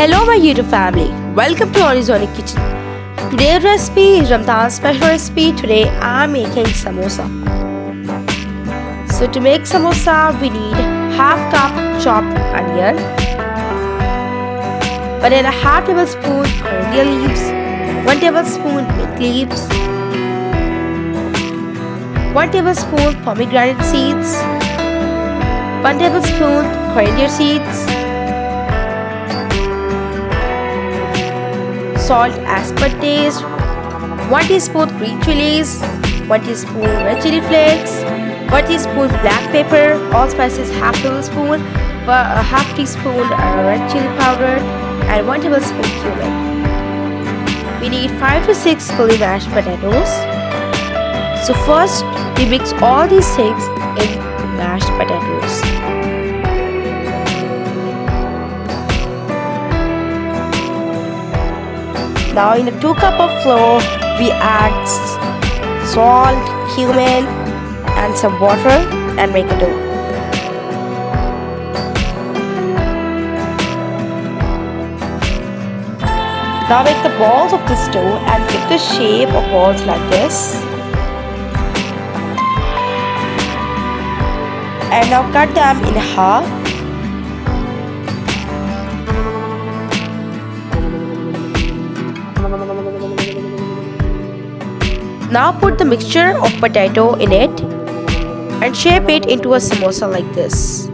Hello my YouTube family, welcome to OoniZoni kitchen. Today's recipe is Ramadan special recipe. Today I'm making samosa. So to make samosa we need half cup chopped onion, 1.5 tablespoon coriander leaves, 1 tablespoon mint leaves, 1 tablespoon pomegranate seeds, 1 tablespoon coriander seeds, salt as per taste, 1 teaspoon green chilies, 1 teaspoon red chili flakes, 1 teaspoon black pepper, all spices half tablespoon, half teaspoon red chili powder, and 1 tablespoon cumin. We need 5 to 6 fully mashed potatoes. So first we mix all these things in mashed potatoes. Now in a 2 cup of flour, we add salt, cumin and some water and make a dough. Now make the balls of this dough and give the shape of balls like this. And now cut them in half. Now put the mixture of potato in it and shape it into a samosa like this.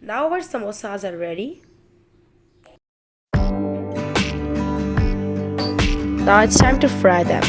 Now our samosas are ready. Now it's time to fry them.